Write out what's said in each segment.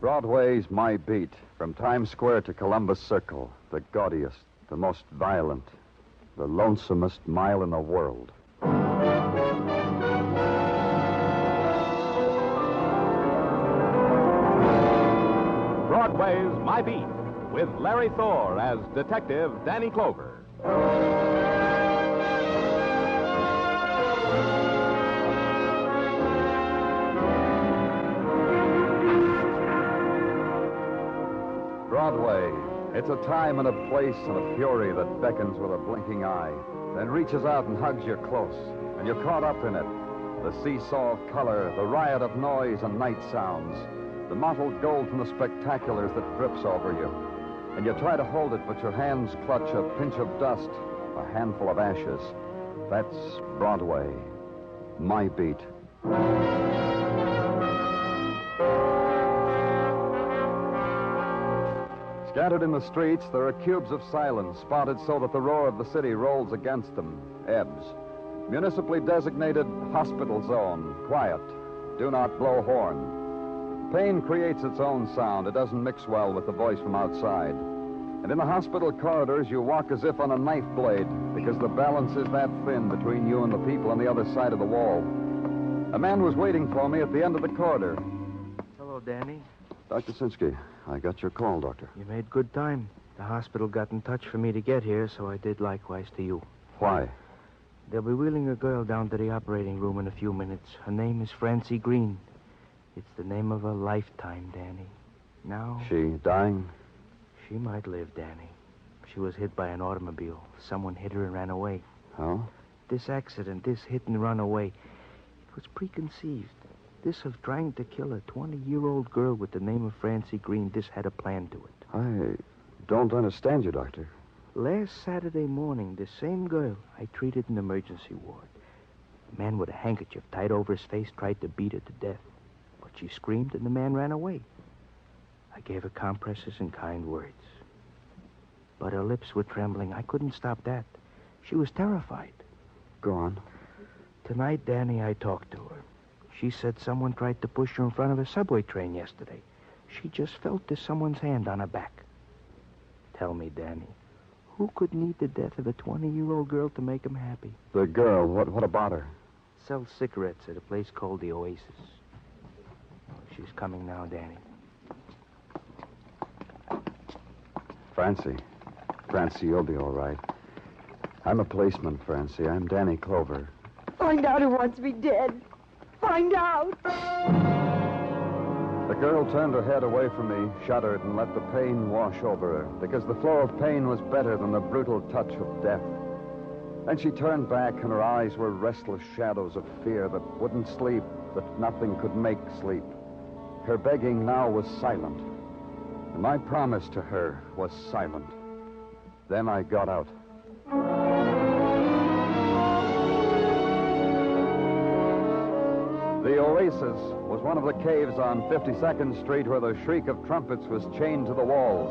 Broadway's my beat. From Times Square to Columbus Circle. The gaudiest, the most violent, the lonesomest mile in the world. Broadway's My Beat, with Larry Thor as Detective Danny Clover. Broadway. It's a time and a place and a fury that beckons with a blinking eye, then reaches out and hugs you close, and you're caught up in it. The seesaw of color, the riot of noise and night sounds, the mottled gold from the spectaculars that drips over you. And you try to hold it, but your hands clutch a pinch of dust, a handful of ashes. That's Broadway. My beat. Scattered in the streets, there are cubes of silence, spotted so that the roar of the city rolls against them, ebbs. Municipally designated hospital zone, quiet, do not blow horn. Pain creates its own sound. It doesn't mix well with the voice from outside. And in the hospital corridors, you walk as if on a knife blade, because the balance is that thin between you and the people on the other side of the wall. A man was waiting for me at the end of the corridor. Hello, Danny. Dr. Sinsky, I got your call, Doctor. You made good time. The hospital got in touch for me to get here, so I did likewise to you. Why? They'll be wheeling a girl down to the operating room in a few minutes. Her name is Francine Green. It's the name of a lifetime, Danny. Now... She dying? She might live, Danny. She was hit by an automobile. Someone hit her and ran away. Oh? This accident, this hit and run away, it was preconceived. This of trying to kill a 20-year-old girl with the name of Francie Green, this had a plan to it. I don't understand you, Doctor. Last Saturday morning, the same girl I treated in the emergency ward. A man with a handkerchief tied over his face tried to beat her to death. But she screamed and the man ran away. I gave her compresses and kind words. But her lips were trembling. I couldn't stop that. She was terrified. Go on. Tonight, Danny, I talked to her. She said someone tried to push her in front of a subway train yesterday. She just felt someone's hand on her back. Tell me, Danny, who could need the death of a 20-year-old girl to make him happy? The girl, what about her? Sells cigarettes at a place called the Oasis. She's coming now, Danny. Francie, you'll be all right. I'm a policeman, Francie. I'm Danny Clover. Find out who wants me dead. Find out. The girl turned her head away from me, shuddered, and let the pain wash over her, because the flow of pain was better than the brutal touch of death. Then she turned back, and her eyes were restless shadows of fear that wouldn't sleep, that nothing could make sleep. Her begging now was silent, and my promise to her was silent. Then I got out. The Oasis was one of the caves on 52nd Street where the shriek of trumpets was chained to the walls,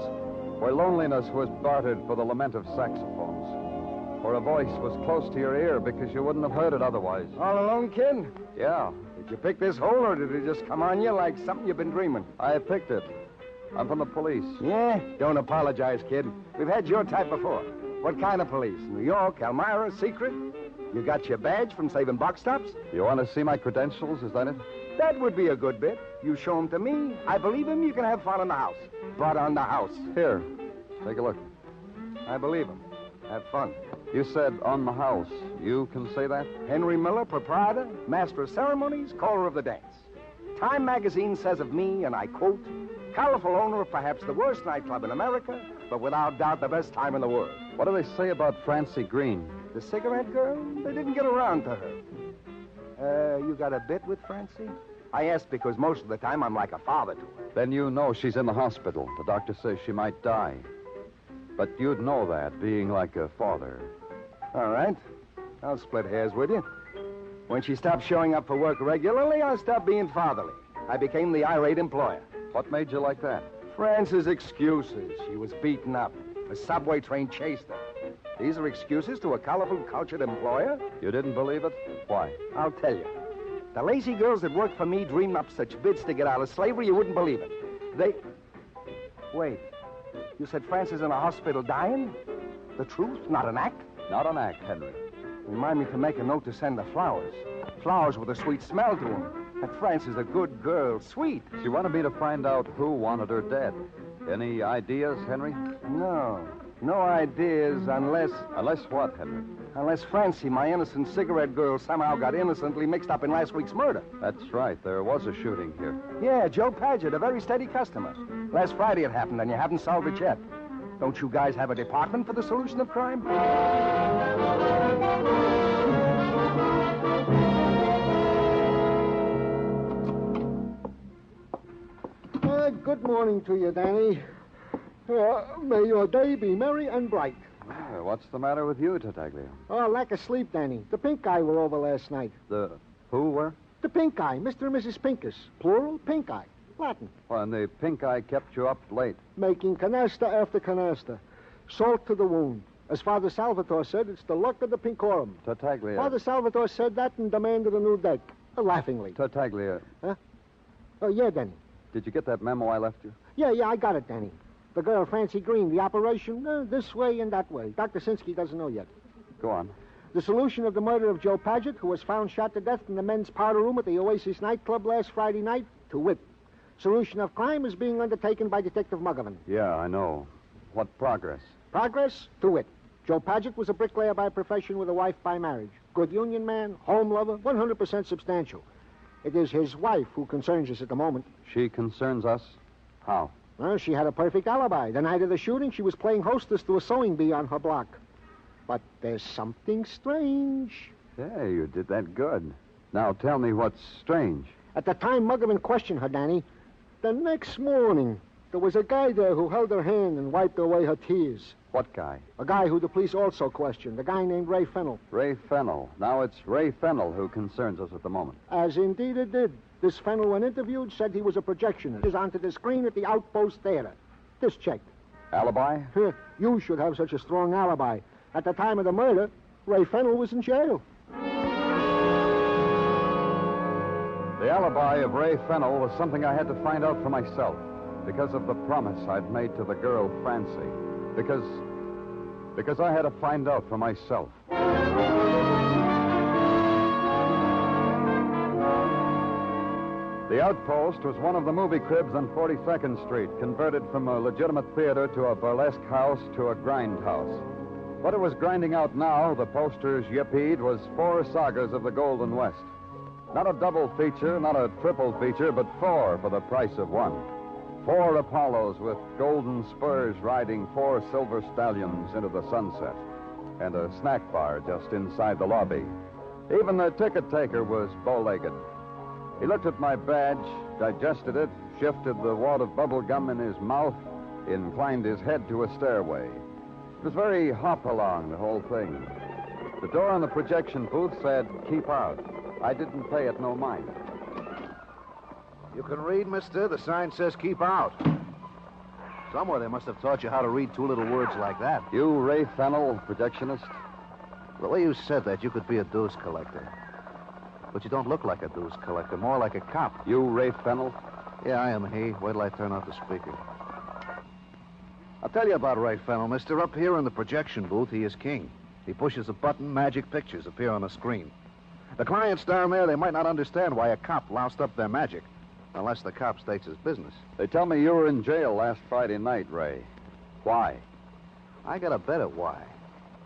where loneliness was bartered for the lament of saxophones, where a voice was close to your ear because you wouldn't have heard it otherwise. All alone, kid? Yeah, Did you pick this hole, or did it just come on you like something you've been dreaming? I picked it. I'm from the police. Yeah? Don't apologize, kid. We've had your type before. What kind of police? New York, Elmira, secret? You got your badge from saving box tops? You want to see my credentials, is that it? That would be a good bit. You show them to me. I believe him. You can have fun in the house. But on the house. Here, take a look. I believe him. Have fun. You said on the house. You can say that? Henry Miller, proprietor, master of ceremonies, caller of the dance. Time magazine says of me, and I quote, colorful owner of perhaps the worst nightclub in America, but without doubt the best time in the world. What do they say about Francie Green? The cigarette girl? They didn't get around to her. You got a bit with Francie? I asked because most of the time I'm like a father to her. Then you know she's in the hospital. The doctor says she might die. But you'd know that, being like a father. All right. I'll split hairs with you. When she stopped showing up for work regularly, I stopped being fatherly. I became the irate employer. What made you like that? France's excuses. She was beaten up. A subway train chased her. These are excuses to a colorful, cultured employer? You didn't believe it? Why? I'll tell you. The lazy girls that work for me dream up such bids to get out of slavery you wouldn't believe it. Wait. You said Francie's in a hospital dying? The truth, not an act? Not an act, Henry. Remind me to make a note to send the flowers. Flowers with a sweet smell to them. That Francie's a good girl. Sweet. She wanted me to find out who wanted her dead. Any ideas, Henry? No. No ideas unless... Unless what, Henry? Unless Francie, my innocent cigarette girl, somehow got innocently mixed up in last week's murder. That's right. There was a shooting here. Yeah, Joe Paget, a very steady customer. Last Friday it happened, and you haven't solved it yet. Don't you guys have a department for the solution of crime? Good morning to you, Danny. May your day be merry and bright. What's the matter with you, Tartaglia? Oh, lack of sleep, Danny. The pink eye were over last night. The who were? The pink eye, Mr. and Mrs. Pincus. Plural, pink eye. Latin. Well, and the pink eye kept you up late. Making canasta after canasta. Salt to the wound. As Father Salvatore said, it's the luck of the pinkorum. Tartaglia. Father Salvatore said that and demanded a new deck. Laughingly. Tartaglia. Huh? Oh, yeah, Danny. Did you get that memo I left you? Yeah, I got it, Danny. The girl, Francine Green, the operation, this way and that way. Dr. Sinsky doesn't know yet. Go on. The solution of the murder of Joe Paget, who was found shot to death in the men's powder room at the Oasis nightclub last Friday night, to wit. Solution of crime is being undertaken by Detective Muggavan. Yeah, I know. What progress? Progress? To wit. Joe Paget was a bricklayer by profession with a wife by marriage. Good union man, home lover, 100% substantial. It is his wife who concerns us at the moment. She concerns us? How? Well, she had a perfect alibi. The night of the shooting, she was playing hostess to a sewing bee on her block. But there's something strange. Yeah, you did that good. Now tell me what's strange. At the time Muggavan questioned her, Danny, the next morning, there was a guy there who held her hand and wiped away her tears. What guy? A guy who the police also questioned, a guy named Ray Fennell. Ray Fennell. Now it's Ray Fennell who concerns us at the moment. As indeed it did. This Fennell, when interviewed, said he was a projectionist. Is onto the screen at the Outpost Theater. This checked. Alibi? You should have such a strong alibi. At the time of the murder, Ray Fennell was in jail. The alibi of Ray Fennell was something I had to find out for myself because of the promise I'd made to the girl, Francie. Because I had to find out for myself. The Outpost was one of the movie cribs on 42nd Street, converted from a legitimate theater to a burlesque house to a grind house. What it was grinding out now, the posters yippied, was 4 sagas of the Golden West. Not a double feature, not a triple feature, but 4 for the price of 1. 4 Apollos with golden spurs riding 4 silver stallions into the sunset. And a snack bar just inside the lobby. Even the ticket taker was bow-legged. He looked at my badge, digested it, shifted the wad of bubble gum in his mouth, inclined his head to a stairway. It was very hop-along, the whole thing. The door on the projection booth said, "Keep out." I didn't pay it no mind. You can read, mister. The sign says keep out. Somewhere they must have taught you how to read 2 little words like that. You, Ray Fennell, projectionist? The way you said that, you could be a dues collector. But you don't look like a dues collector, more like a cop. You, Ray Fennell? Yeah, I am he. Wait till I turn off the speaker. I'll tell you about Ray Fennell, mister. Up here in the projection booth, he is king. He pushes a button, magic pictures appear on the screen. The clients down there, they might not understand why a cop loused up their magic, unless the cop states his business. They tell me you were in jail last Friday night, Ray. Why? I got a bet at why.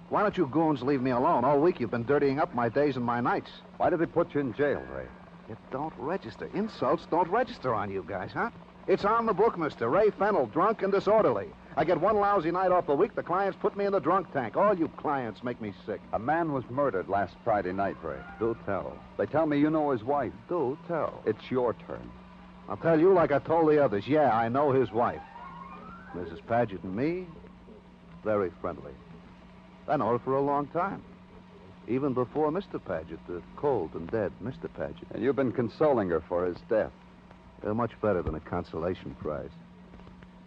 Why don't you goons leave me alone? All week you've been dirtying up my days and my nights. Why did they put you in jail, Ray? It don't register. Insults don't register on you guys, huh? It's on the book, mister. Ray Fennell, drunk and disorderly. I get 1 lousy night off a week, the clients put me in the drunk tank. All you clients make me sick. A man was murdered last Friday night, Ray. Do tell. They tell me you know his wife. Do tell. It's your turn. I'll tell you like I told the others. Yeah, I know his wife. Mrs. Paget and me, very friendly. I know her for a long time. Even before Mr. Paget, the cold and dead Mr. Paget. And you've been consoling her for his death. Much better than a consolation prize.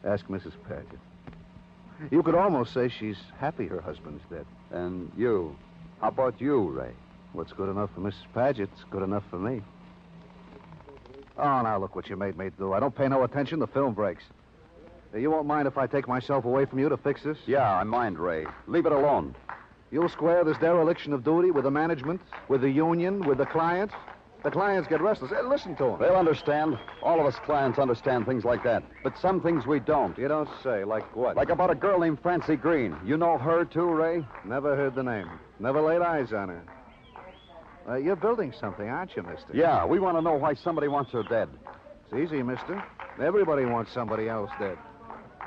Ask Mrs. Paget. You could almost say she's happy her husband's dead. And you? How about you, Ray? What's good enough for Mrs. Paget's good enough for me. Oh, now look what you made me do. I don't pay no attention. The film breaks. You won't mind if I take myself away from you to fix this? Yeah, I mind, Ray. Leave it alone. You'll square this dereliction of duty with the management, with the union, with the clients. The clients get restless. Hey, listen to them. They'll understand. All of us clients understand things like that. But some things we don't. You don't say. Like what? Like about a girl named Francine Green. You know her, too, Ray? Never heard the name. Never laid eyes on her. You're building something, aren't you, mister? Yeah, we want to know why somebody wants her dead. It's easy, mister. Everybody wants somebody else dead.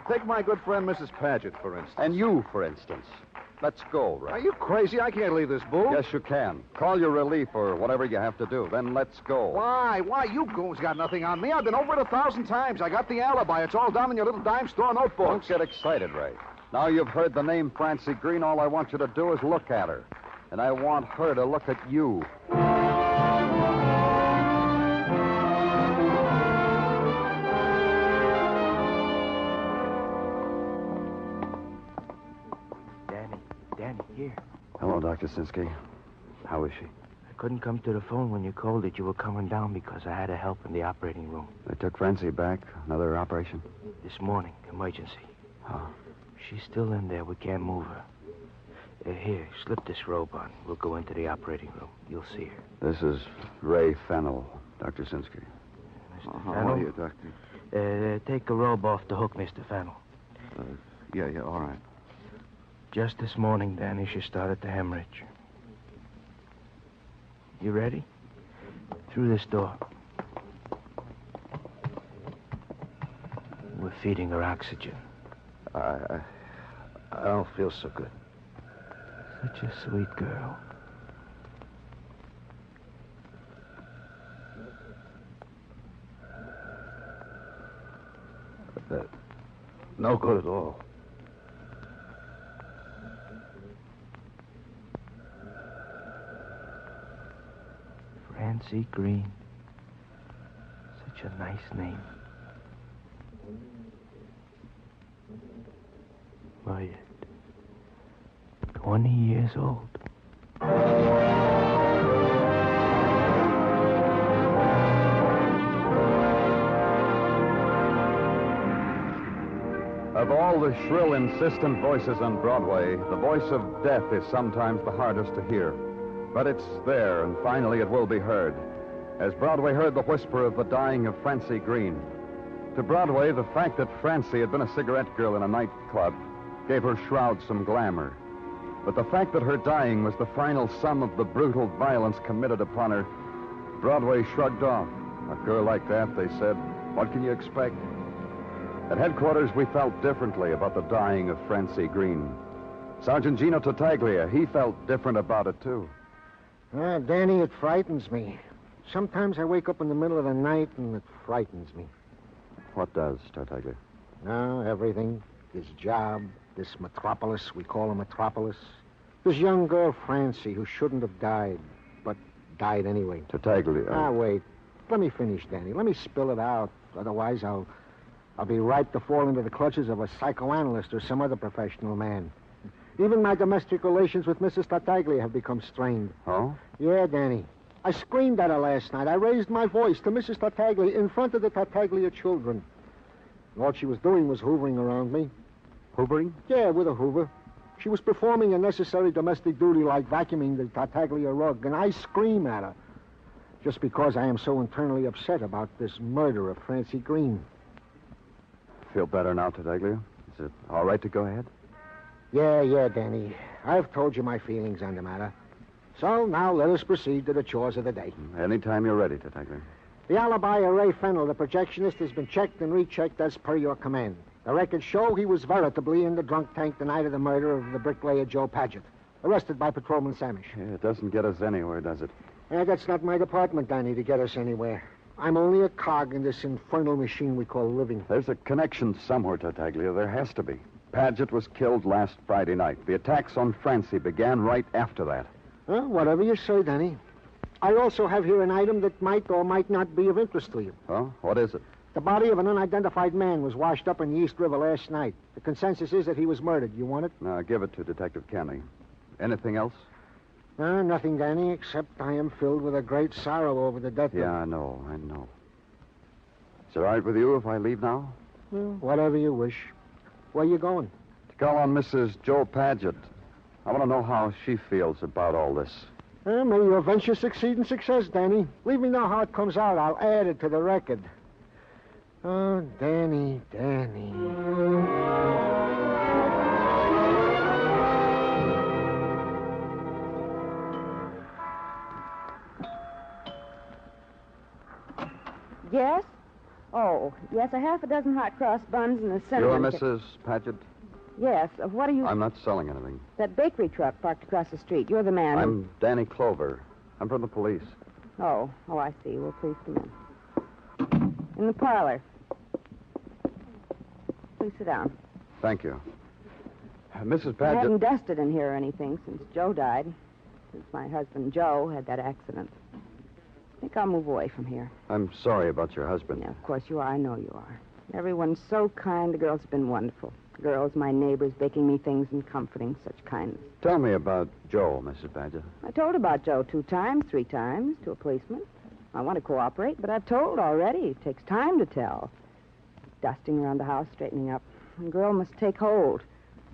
Take my good friend Mrs. Paget, for instance. And you, for instance. Let's go, Ray. Are you crazy? I can't leave this booth. Yes, you can. Call your relief or whatever you have to do. Then let's go. Why? Why? You goons got nothing on me. I've been over it 1,000 times. I got the alibi. It's all down in your little dime store notebook. Don't get excited, Ray. Now you've heard the name Francine Green. All I want you to do is look at her. And I want her to look at you. Danny, here. Hello, Dr. Sinsky. How is she? I couldn't come to the phone when you called that you were coming down because I had to help in the operating room. They took Francie back. Another operation? This morning, emergency. Oh. She's still in there. We can't move her. Here, slip this robe on. We'll go into the operating room. You'll see her. This is Ray Fennell, Dr. Sinsky. Mr. How Fennell? are you, Doctor? Take the robe off the hook, Mr. Fennell. Yeah, all right. Just this morning, Danny, she started to hemorrhage. You ready? Through this door. We're feeding her oxygen. I don't feel so good. Such a sweet girl. No good at all. Francine Green. Such a nice name. Why, 20 years old. Of all the shrill, insistent voices on Broadway, the voice of death is sometimes the hardest to hear. But it's there, and finally it will be heard, as Broadway heard the whisper of the dying of Francine Green. To Broadway, the fact that Francie had been a cigarette girl in a nightclub gave her shroud some glamour. But the fact that her dying was the final sum of the brutal violence committed upon her, Broadway shrugged off. A girl like that, they said, what can you expect? At headquarters, we felt differently about the dying of Francine Green. Sergeant Gino Tartaglia, he felt different about it, too. Danny, it frightens me. Sometimes I wake up in the middle of the night and it frightens me. What does, Tartaglia? Everything. This job, this metropolis, we call a metropolis. This young girl, Francie, who shouldn't have died, but died anyway. Tartaglia. Wait. Let me finish, Danny. Let me spill it out. Otherwise, I'll be ripe to fall into the clutches of a psychoanalyst or some other professional man. Even my domestic relations with Mrs. Tartaglia have become strained. Oh? Yeah, Danny. I screamed at her last night. I raised my voice to Mrs. Tartaglia in front of the Tartaglia children. All she was doing was hoovering around me. Hoovering? Yeah, with a hoover. She was performing a necessary domestic duty like vacuuming the Tartaglia rug, and I scream at her just because I am so internally upset about this murder of Francine Green. Feel better now, Tartaglia? Is it all right to go ahead? Yeah, Danny. I've told you my feelings on the matter. So now let us proceed to the chores of the day. Anytime you're ready, Tartaglia. The alibi of Ray Fennell, the projectionist, has been checked and rechecked as per your command. The records show he was veritably in the drunk tank the night of the murder of the bricklayer Joe Paget, arrested by Patrolman Samish. Yeah, it doesn't get us anywhere, does it? That's not my department, Danny, to get us anywhere. I'm only a cog in this infernal machine we call living. There's a connection somewhere, Tartaglia. There has to be. Paget was killed last Friday night. The attacks on Francie began right after that. Well, whatever you say, Danny. I also have here an item that might or might not be of interest to you. Oh? What is it? The body of an unidentified man was washed up in the East River last night. The consensus is that he was murdered. You want it? No, give it to Detective Kenny. Anything else? Nothing, Danny, except I am filled with a great sorrow over the death Yeah, I know. Is it all right with you if I leave now? Well, whatever you wish. Where you going? To call on Mrs. Joe Paget. I want to know how she feels about all this. May your venture succeed in success, Danny. Leave me know how it comes out. I'll add it to the record. Oh, Danny. Yes? Oh, yes, a half a dozen hot cross buns and a cinnamon... You're Mrs. Paget? Yes. What are you... I'm not selling anything. That bakery truck parked across the street. You're the man. I'm Danny Clover. I'm from the police. Oh, I see. Well, please come in. In the parlor. Please sit down. Thank you. Mrs. I Paget... haven't dusted in here or anything since Joe died. Since my husband, Joe, had that accident. I think I'll move away from here. I'm sorry about your husband. Yeah, of course you are. I know you are. Everyone's so kind. The girls have been wonderful. Girls, my neighbors, baking me things and comforting. Such kindness. Tell me about Joe, Mrs. Paget. I told about Joe 2 times, 3 times to a policeman. I want to cooperate, but I've told already. It takes time to tell. Dusting around the house, straightening up. A girl must take hold.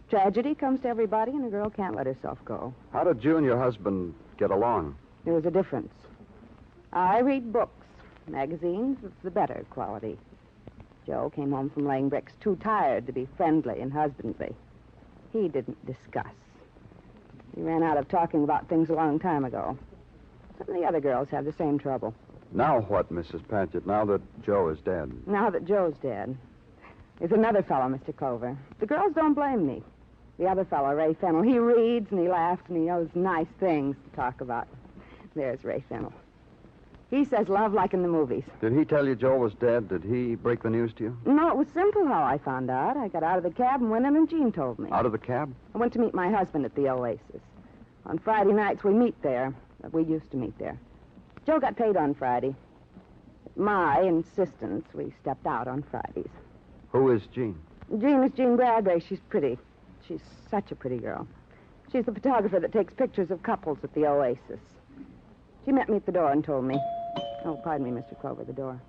Tragedy comes to everybody, and a girl can't let herself go. How did you and your husband get along? There was a difference. I read books, magazines of the better quality. Joe came home from laying bricks too tired to be friendly and husbandly. He didn't discuss. He ran out of talking about things a long time ago. Some of the other girls have the same trouble. Now what, Mrs. Paget, now that Joe is dead? Now that Joe's dead, there's another fellow, Mr. Clover. The girls don't blame me. The other fellow, Ray Fennell, he reads and he laughs and he knows nice things to talk about. There's Ray Fennell. He says love like in the movies. Did he tell you Joe was dead? Did he break the news to you? No, it was simple how I found out. I got out of the cab and went in and Jean told me. Out of the cab? I went to meet my husband at the Oasis. On Friday nights we meet there. We used to meet there. Joe got paid on Friday. At my insistence, we stepped out on Fridays. Who is Jean? Jean is Jean Bradbury. She's pretty. She's such a pretty girl. She's the photographer that takes pictures of couples at the Oasis. She met me at the door and told me. Oh, pardon me, Mr. Clover, the door.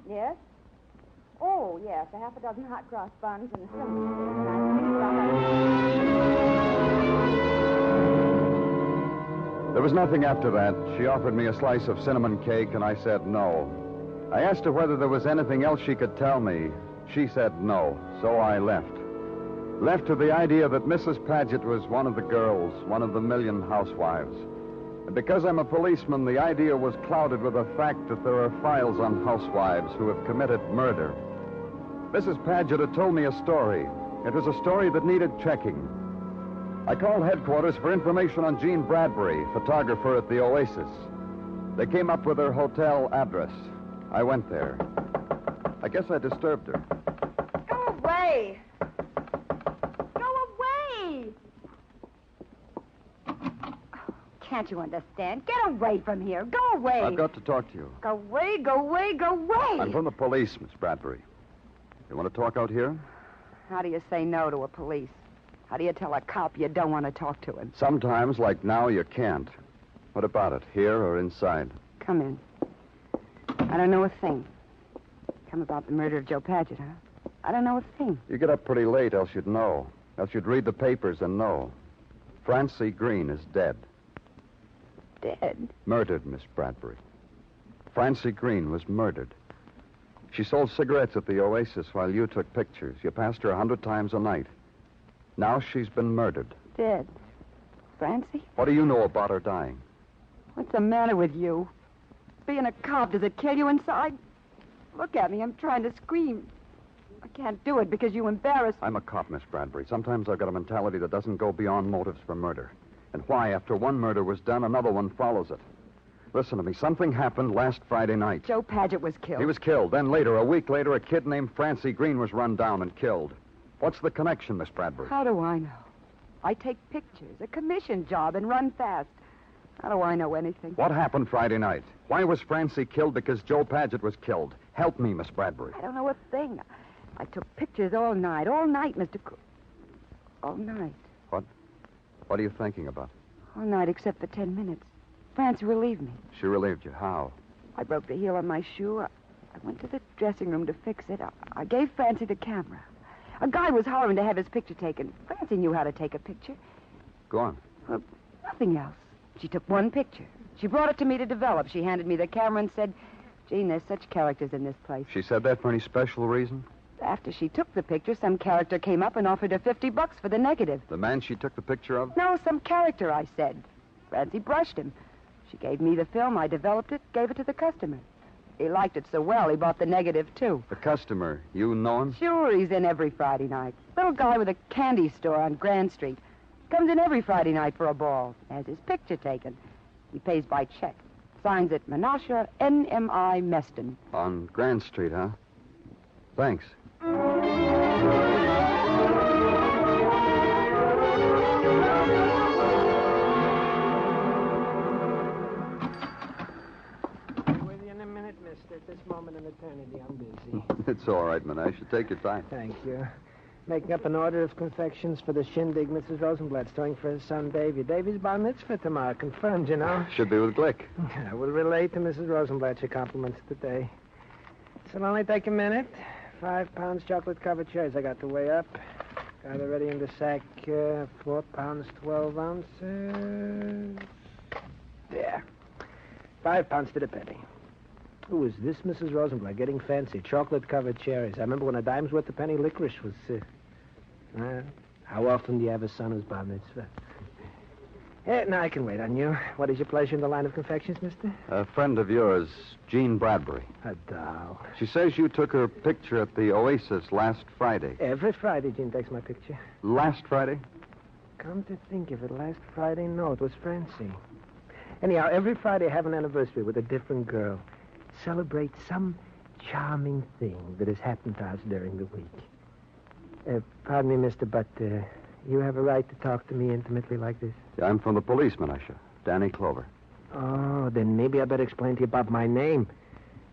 Yes? Oh, yes, a half a dozen hot cross buns and a cinnamon. There was nothing after that. She offered me a slice of cinnamon cake, and I said no. I asked her whether there was anything else she could tell me. She said no, so I left. Left to the idea that Mrs. Paget was one of the girls, one of the million housewives. And because I'm a policeman, the idea was clouded with the fact that there are files on housewives who have committed murder. Mrs. Paget had told me a story. It was a story that needed checking. I called headquarters for information on Jean Bradbury, photographer at the Oasis. They came up with her hotel address. I went there. I guess I disturbed her. Go away! Go away! Can't you understand? Get away from here. Go away. I've got to talk to you. Go away, go away, go away. I'm from the police, Miss Bradbury. You want to talk out here? How do you say no to a police? How do you tell a cop you don't want to talk to him? Sometimes, like now, you can't. What about it, here or inside? Come in. I don't know a thing. Come about the murder of Joe Paget, huh? I don't know a thing. You get up pretty late, else you'd know. Else you'd read the papers and know. Francine Green is dead. Dead? Murdered, Miss Bradbury. Francine Green was murdered. She sold cigarettes at the Oasis while you took pictures. You passed her 100 times a night. Now she's been murdered. Dead. Francie? What do you know about her dying? What's the matter with you? Being a cop, does it kill you inside? Look at me, I'm trying to scream. I can't do it because you embarrass me. I'm a cop, Miss Bradbury. Sometimes I've got a mentality that doesn't go beyond motives for murder. And why, after one murder was done, another one follows it. Listen to me. Something happened last Friday night. Joe Paget was killed. He was killed. Then later, a week later, a kid named Francine Green was run down and killed. What's the connection, Miss Bradbury? How do I know? I take pictures, a commission job, and run fast. How do I know anything? What happened Friday night? Why was Francie killed because Joe Paget was killed? Help me, Miss Bradbury. I don't know a thing. I took pictures all night, Mr. All night. What are you thinking about? All night except for 10 minutes. Francie relieved me. She relieved you. How? I broke the heel on my shoe. I went to the dressing room to fix it. I gave Francie the camera. A guy was hollering to have his picture taken. Francie knew how to take a picture. Go on. Well, nothing else. She took one picture. She brought it to me to develop. She handed me the camera and said, Gene, there's such characters in this place. She said that for any special reason? After she took the picture, some character came up and offered her $50 for the negative. The man she took the picture of? No, some character, I said. Francie brushed him. She gave me the film. I developed it, gave it to the customer. He liked it so well, he bought the negative, too. The customer, you know him? Sure, he's in every Friday night. Little guy with a candy store on Grand Street. Comes in every Friday night for a ball. Has his picture taken. He pays by check. Signs it Menasha N.M.I. Meston. On Grand Street, huh? Thanks. With you in a minute, mister. At this moment in eternity, I'm busy. It's all right, Menasha. Take your time. Thank you. Making up an order of confections for the shindig Mrs. Rosenblatt's throwing for his son, Davy. Davy's bar mitzvah tomorrow. Confirmed, you know. Should be with Glick. I will relate to Mrs. Rosenblatt your compliments today. This'll only take a minute. 5 pounds chocolate-covered cherries I got to weigh up. Got already in the sack 4 pounds, 12 ounces. There. 5 pounds to the penny. Who is this Mrs. Rosenblatt getting fancy? Chocolate-covered cherries. I remember when a dime's worth a penny licorice was... how often do you have a son who's bar mitzvah? Now I can wait on you. What is your pleasure in the line of confections, mister? A friend of yours, Jean Bradbury. A doll. She says you took her picture at the Oasis last Friday. Every Friday, Jean takes my picture. Last Friday? Come to think of it, last Friday, no, it was Francie. Anyhow, every Friday I have an anniversary with a different girl. Celebrate some charming thing that has happened to us during the week. Pardon me, mister, but you have a right to talk to me intimately like this? I'm from the police, Menasha. Danny Clover. Oh, then maybe I better explain to you about my name.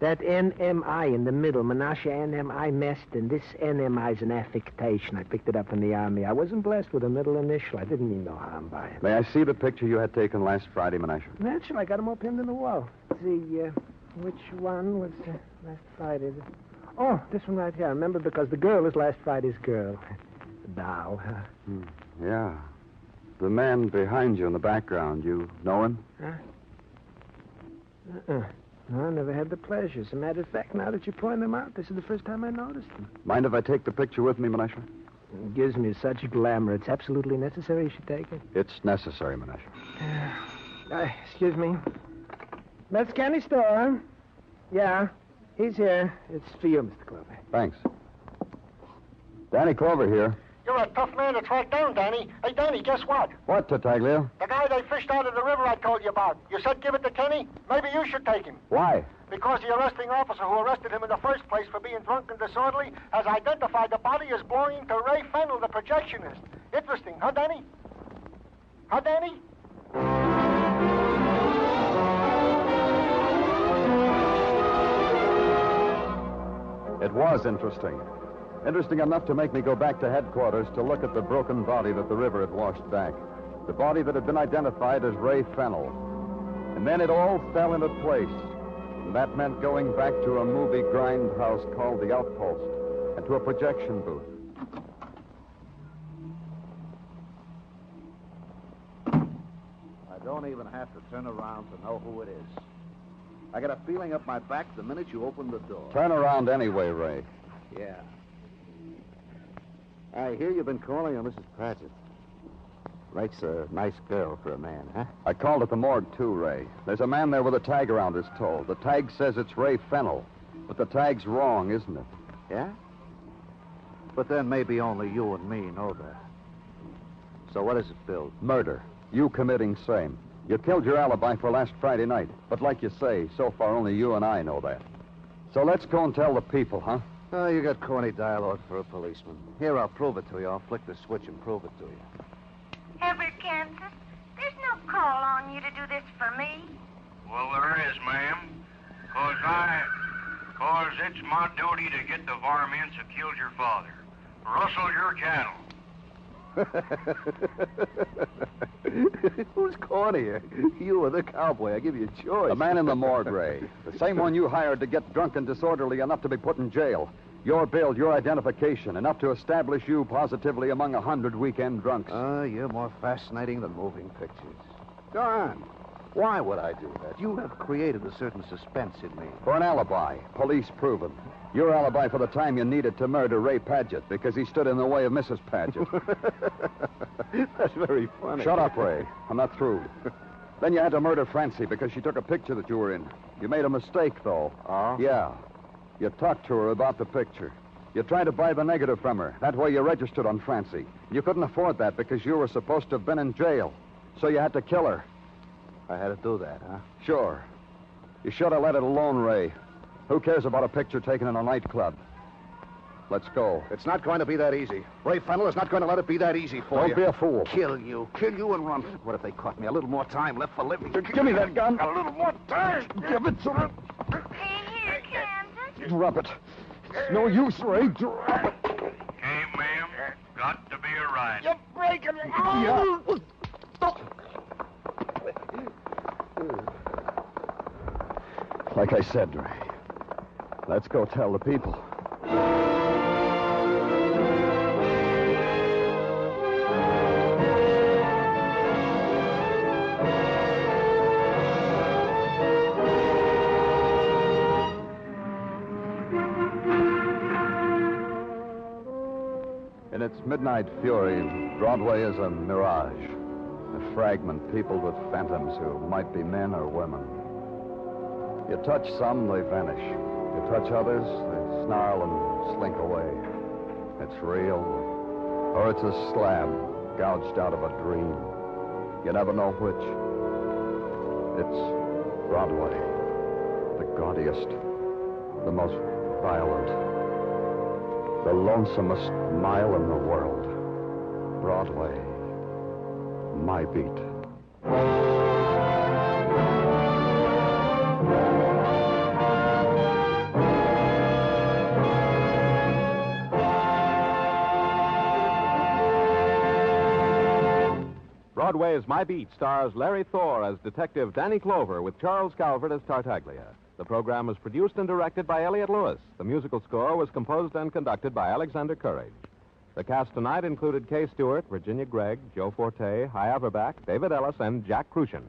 That N.M.I. in the middle, Menasha N.M.I. Meston, this N.M.I. is an affectation. I picked it up in the Army. I wasn't blessed with a middle initial. I didn't mean no harm by it. May I see the picture you had taken last Friday, Menasha? Naturally, I got them all pinned in the wall. Let's see, which one was last Friday? Oh, this one right here. I remember because the girl is last Friday's girl. The doll, huh? Yeah. The man behind you in the background, you know him? Huh? No, I never had the pleasure. As a matter of fact, now that you point them out, this is the first time I noticed them. Mind if I take the picture with me, Menasha? It gives me such glamour. It's absolutely necessary you should take it. It's necessary, Menasha. Excuse me. That's candy store, huh? Yeah, he's here. It's for you, Mr. Clover. Thanks. Danny Clover here. You're a tough man to track down, Danny. Hey, Danny, guess what? What, Tartaglia? The guy they fished out of the river I told you about. You said give it to Kenny? Maybe you should take him. Why? Because the arresting officer who arrested him in the first place for being drunk and disorderly has identified the body as belonging to Ray Fennell, the projectionist. Interesting, huh, Danny? Huh, Danny? It was interesting. Interesting enough to make me go back to headquarters to look at the broken body that the river had washed back. The body that had been identified as Ray Fennell. And then it all fell into place. And that meant going back to a movie grindhouse called The Outpost and to a projection booth. I don't even have to turn around to know who it is. I got a feeling up my back the minute you opened the door. Turn around anyway, Ray. Yeah. I hear you've been calling on Mrs. Pratchett. Makes a nice girl for a man, huh? I called at the morgue, too, Ray. There's a man there with a tag around his toe. The tag says it's Ray Fennell. But the tag's wrong, isn't it? Yeah? But then maybe only you and me know that. So what is it, Bill? Murder. You committing same. You killed your alibi for last Friday night. But like you say, so far only you and I know that. So let's go and tell the people, huh? Oh, you got corny dialogue for a policeman. Here, I'll prove it to you. I'll flick the switch and prove it to you. Everett, Kansas, there's no call on you to do this for me. Well, there is, ma'am. Cause it's my duty to get the varmints who killed your father. Rustled your cattle. Who's cornier? You or the cowboy? I give you a choice. The man in the morgue, Ray. The same one you hired to get drunk and disorderly enough to be put in jail. Your build, your identification, enough to establish you positively among 100 weekend drunks. You're more fascinating than moving pictures. Go on. Why would I do that? You have created a certain suspense in me. For an alibi, police proven. Your alibi for the time you needed to murder Ray Paget because he stood in the way of Mrs. Paget. That's very funny. Shut up, Ray. I'm not through. Then you had to murder Francie because she took a picture that you were in. You made a mistake, though. Oh? Yeah. You talked to her about the picture. You tried to buy the negative from her. That way you registered on Francie. You couldn't afford that because you were supposed to have been in jail. So you had to kill her. I had to do that, huh? Sure. You should have let it alone, Ray. Who cares about a picture taken in a nightclub? Let's go. It's not going to be that easy. Ray Fennell is not going to let it be that easy for you. Don't be a fool. Kill you and run. What if they caught me? A little more time left for living. Give me that gun. A little more time. Give it to her. Here, Kansas. Drop it. It's no use, Ray. Drop it. Okay, ma'am. Got to be a ride. You're breaking it. Yeah. Like I said, Ray, let's go tell the people. In its midnight fury, Broadway is a mirage, a fragment peopled with phantoms who might be men or women. You touch some, they vanish. You touch others, they snarl and slink away. It's real, or it's a slab gouged out of a dream. You never know which. It's Broadway, the gaudiest, the most violent, the lonesomest mile in the world. Broadway, my beat. Broadway's My Beat stars Larry Thor as Detective Danny Clover with Charles Calvert as Tartaglia. The program was produced and directed by Elliott Lewis. The musical score was composed and conducted by Alexander Courage. The cast tonight included Kay Stewart, Virginia Gregg, Joe Forte, Hy Averback, David Ellis, and Jack Crucian.